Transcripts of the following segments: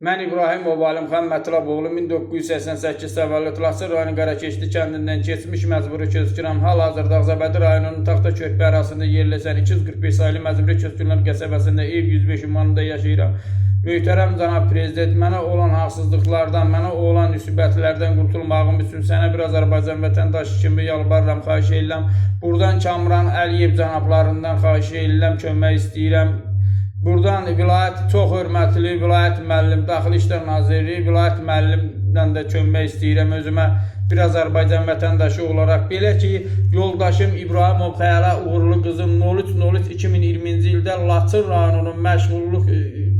Mən İbrahim Ovalim Mətləboğlu 1988 təvəllüd Laçın rayonu Qarakeşli kəndindən keçmiş məcburi köçkünəm. Hal-hazırda Ağcabədi rayonunun Taxta Körpü ərazisində yerləşən 245 saylı məcburi köçkünlər qəsəbəsində ev 105 ünvanında yaşayıram. Möhtərəm cənab prezident, mənə olan haqsızlıqlardan, mənə olan müsibətlərdən qurtulmağım üçün sənə bir Azərbaycan vətəndaşı kimi yalvarıram, xahiş edirəm. Buradan Kamran Əliyev cənablarından xahiş edirəm, kömək istəyirəm. Buradan vilayət çox hörmətli vilayət müəllim, Daxili İşlər Nazirliyi vilayət müəllimdən də kömək istəyirəm özümə bir Azərbaycan vətəndaşı olaraq. Belə ki, yoldaşım İbrahimov Xəyala uğurlu qızım 03.03.2020-ci ildə Laçın rayonunun məşğulluq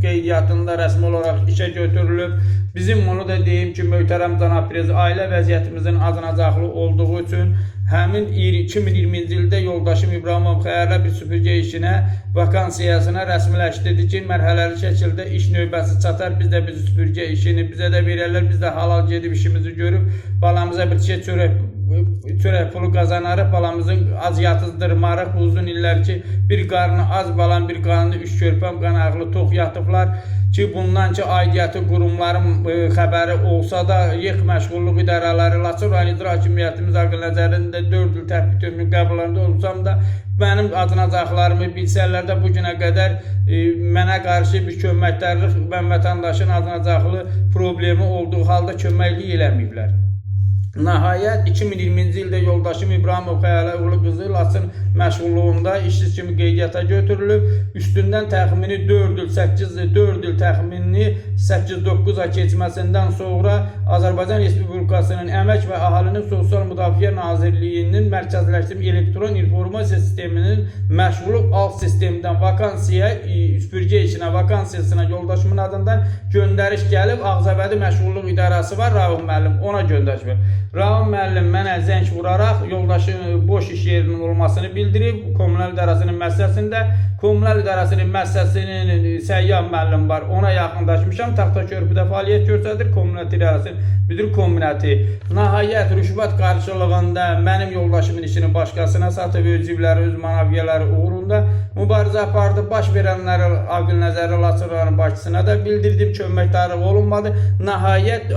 qeydiyyatında rəsmi olaraq işə götürülüb. Bizim onu da deyim ki, möhtərəm cənab prezident, ailə vəziyyətimizin acınacaqlı olduğu üçün həmin 2020-ci ildə yoldaşım İbrahimov Xəyala bir süpürgə işinə, vakansiyasına rəsmiləşdirdi ki, mərhələli şəkildə iş növbəsi çatar, biz də bir süpürgə işini bizə də verərlər, biz də halal gedib işimizi görüb, balamıza bir şey çörək pulu qazanarıq, balamızın aziyyatızdırmarıq, uzun illər ki, bir qarnı az balam, bir qarnı üç körpəm qanaqlı tox yatıblar ki, bundan ki, aidiyyatı qurumların xəbəri olsa da, YEX məşğulluq idarələri, Laçın rayon icra hakimiyyətimiz haqqı nəzərində 4 il təhbit ömrü qəbullarında olsam da, mənim acınacaqlarımı bilsələr də bugünə qədər mənə qarşı bir köməkdarlıq və vətəndaşın acınacaqlı problemi olduğu halda köməklik eləməyiblər. Nəhayət 2020-ci ildə yoldaşım İbrahimov Xəyala uğurlu qızı Laçın məşğulluğunda işsiz kimi qeydiyyata götürülüb. Üstündən təxmini 4 il təxmini 8-9 ay keçməsindən sonra Azərbaycan Respublikasının Əmək və Əhalinin Sosial Müdafiə Nazirliyinin mərkəzləşdirilmiş elektron informasiya sisteminin məşğulluq alt sistemindən vakansiya, süpürgə işinə, vakansiyasına yoldaşımın adından göndəriş gəlib. Ağcabədi məşğulluq idarəsi var, Rauf müəllim, ona göndəriş var. Rauf müəllim mənə zəng vuraraq yoldaşın boş iş yerinin olmasını bildirib. Kommunal idarəsinin məsləhəsində, kommunal idarəsinin məsləhəsinin Səyyah müəllim var, ona yaxınlaşmışam. Taxta Körpüdə fəaliyyət göstərir, kommunal idarəsinin müdür kombinatı. Nəhayət rüşvət qarşılığında mənim yoldaşımın işini başqasına satıb, öz cibləri, öz manaviyələri uğrunda mübarizə apardı. Baş verənləri Aqil Nəzəri Laçın rayonu başçısına da bildirdim, köməkdarlıq olunmadı. Nəhayət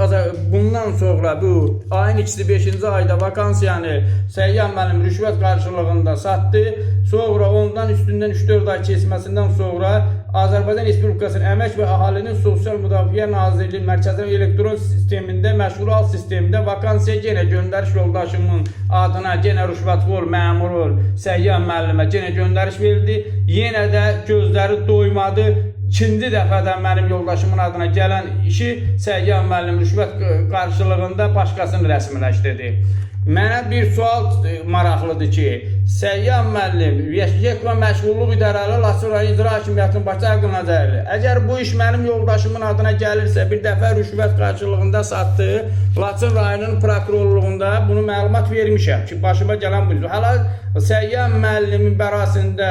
bundan sonra bu ayın 5-ci ayda vakansiyanı Səyyah müəllim rüşvət qarşılığında satdı. Sonra ondan üstündən 3-4 ay keçməsindən sonra Azərbaycan Respublikasının Əmək və Əhalinin Sosial Müdafiə Nazirliyi mərkəzi elektron sistemində, məşğul alt sistemində vakansiya yenə göndəriş yoldaşımın adına, yenə rüşvətxor məmur Səyyah müəllimə yenə göndəriş verildi. Yenə də gözləri doymadı. İkinci dəfədən mənim yoldaşımın adına gələn işi Səyyah müəllim rüşvət qarşılığında başqasını rəsmiləşdirdi. Mənə bir sual maraqlıdır ki, Səyyah müəllim, YEX və məşğulluq idarələri Laçın rayon icra hakimiyyətinin başçısı Aqil Nəzərli. Əgər bu iş mənim yoldaşımın adına gəlirsə, bir dəfə rüşvət qarşılığında satdığı Laçın rayonunun prokurorluğunda bunu məlumat vermişəm ki, başıma gələn budur. Hala Səyyah müəllimin bərasında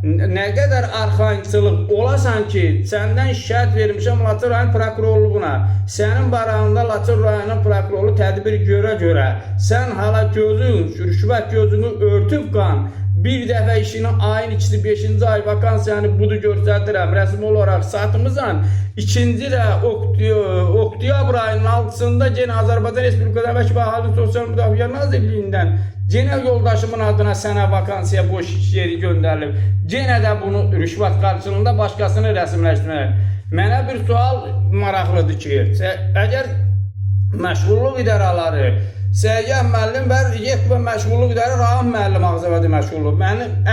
nə qədər arxayınçılıq olasan ki, səndən şikayət vermişəm Laçın rayon prokurorluğuna. Sənin barağında Laçın rayonunun prokuroru tədbir görə sən hala rüşvət gözünü örtüb qan. Bir dəfə işini ayın 5-ci ay vakansiyanı budur göstərirəm, rəsmi olaraq satmısan. İkinci də oktyabr ayının 6-sında yenə Azərbaycan Respublikası Əmək və Əhalinin Sosial Müdafiə Nazirliyindən yenə yoldaşımın adına sənə vakansiya boş iş yeri göndərilib. Yenə də bunu rüşvət qarşılığında başqasını rəsmiləşdirmək. Mənə bir sual maraqlıdır ki, əgər məşğulluq idarələri Səyyah müəllim və YEX və məşğulluq idarə Rauf müəllim Ağcabədi məşğulluq.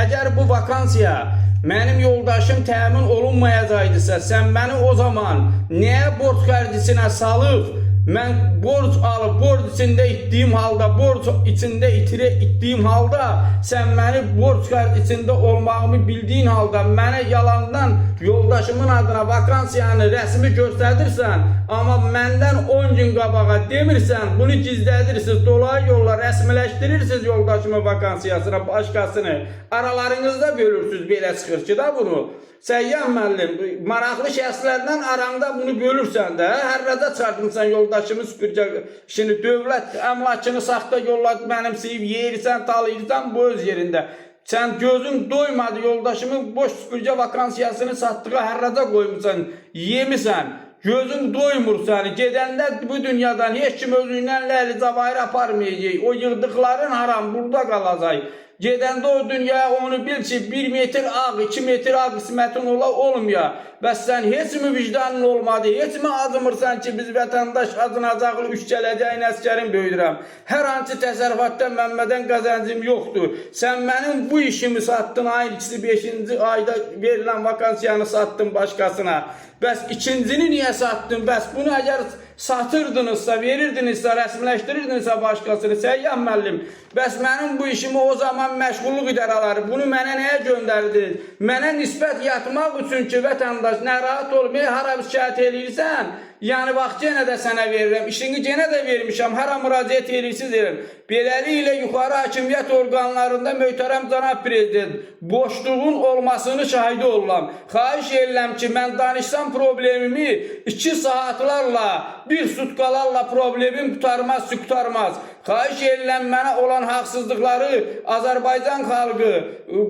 Əgər bu vakansiya mənim yoldaşım təmin olunmayacaqdısa, sən məni o zaman nəyə borc xərcisinə salıb, mən borc alıb, borc içində itdiyim halda, borc içində itdiyim halda, sən məni borc içində olmağımı bildiyin halda, mənə yalandan yoldaşımın adına vakansiyanı rəsmi göstərirsən, amma məndən 10 gün qabağa demirsən, bunu gizlədirsiniz, dolayı yolla rəsmiləşdirirsiniz yoldaşımın vakansiyasına, başqasını, aralarınızda bölürsünüz, belə çıxır ki da bunu. Səyyah müəllim, maraqlı şəxslərdən aranda bunu bölürsən də, hərrədə çarpımsan yoldaşımın süpürgə işini, dövlət əmlakını saxta yolla mənimsəyib, yeyirsən, talayırsan bu öz yerində. Sən gözün doymadı yoldaşımın boş süpürgə vakansiyasını satdığı hərrədə qoymuşsan, yemisən. Gözün doymur səni. Gedəndə bu dünyadan heç kim özündən ləli cavahir aparmayacaq. O yığdıqların haram burada qalacaq. Gedəndə o dünyaya onu bil ki, 1 metr ağ, 2 metr ağ qismətin ola olmaya. Bəs sən heç mi vicdanın olmadı, heç mi azmırsan ki, biz vətəndaş acınacaqlı üç gələcəyin əskərin böyüdürəm. Hər hansı təsərrüfatda mənmədən qazancım yoxdur. Sən mənim bu işimi satdın, ayın ikisi 5-ci ayda verilən vakansiyanı satdın başqasına. Bəs ikincini niyə satdın? Bəs bunu əgər satırdınızsa, verirdinizsə, rəsmiləşdirirdinizsə başqasını, Səyyah müəllim, bəs mənim bu işimi o zaman məşğulluq idarələri bunu mənə nəyə göndərdiniz? Mənə nisbət yatmaq üçün ki, vətəndaş narahat olmaya hara şikayət edirsən, yəni vaxt yenə də sənə verirəm, işini yenə də vermişəm, hara müraciət edirsiniz edirəm. Beləliklə yuxarı hakimiyyət orqanlarında möhtərəm cənab prezident, boşluğun olmasını şahidi olam. Xahiş edirəm ki, mən danışsam problemimi 2 saatlarla, 1 sutkalarla problemim qurtarmaz. Xahiş edirəm mənə olan haqsızlıqları Azərbaycan xalqı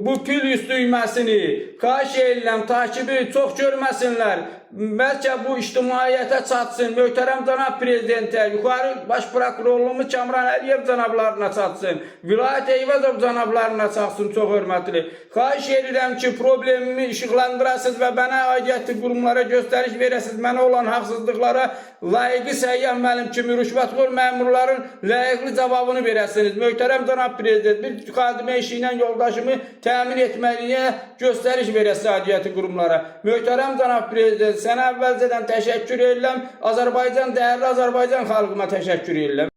bu pil üst düyməsini xahiş edirəm takibi çox görməsinlər. Bəlkə bu ictimaiyyətə çatsın, möhtərəm cənab prezidentə, yuxarı baş prokurorluğumuz Kamran Əliyev cənablarına çatsın, Vilayət Eyvazov cənablarına çatsın, çox hörmətli. Xahiş edirəm ki, problemimi işıqlandırasınız və mənə aidiyyətli qurumlara göstəriş verəsiniz, mənə olan haqsızlıqlara layiqli Səyyah müəllim kimi rüşvətxor məmurların layiqli cavabını verəsiniz. Möhtərəm cənab prezident, bir xadimə işi ilə yoldaşımı təmin etməliyə göstəriş verəsiniz aidiyyətli qurumlara. Möhtərəm cənab prezident, sənə əvvəlcədən təşəkkür edirəm. Azərbaycan, dəyərli Azərbaycan xalqıma təşəkkür edirəm.